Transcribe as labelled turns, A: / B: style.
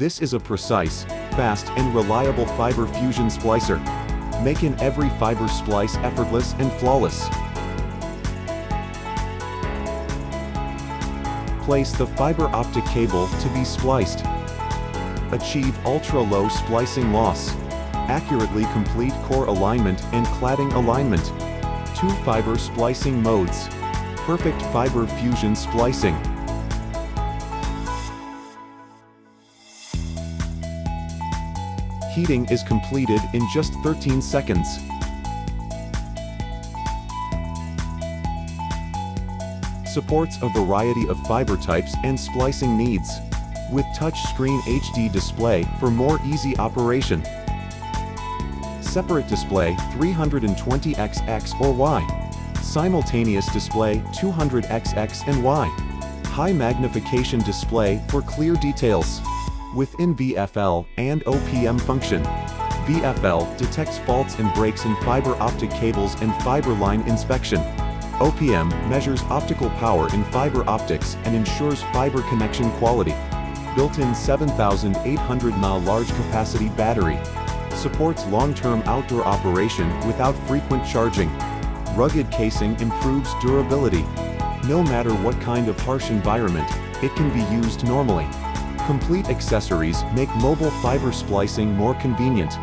A: This is a precise, fast and reliable fiber fusion splicer, making every fiber splice effortless and flawless. Place the fiber optic cable to be spliced. Achieve ultra-low splicing loss. Accurately complete core alignment and cladding alignment. 2 fiber splicing modes. Perfect fiber fusion splicing. Heating is completed in just 13 seconds. Supports a variety of fiber types and splicing needs. With touchscreen HD display for more easy operation. Separate display 320x or Y. Simultaneous display 200x and Y. High magnification display for clear details. Within VFL and OPM function. VFL detects faults and breaks in fiber optic cables and fiber line inspection. OPM measures optical power in fiber optics and ensures fiber connection quality. Built-in 7,800 mAh large capacity battery. Supports long-term outdoor operation without frequent charging. Rugged casing improves durability. No matter what kind of harsh environment, it can be used normally. Complete accessories make mobile fiber splicing more convenient.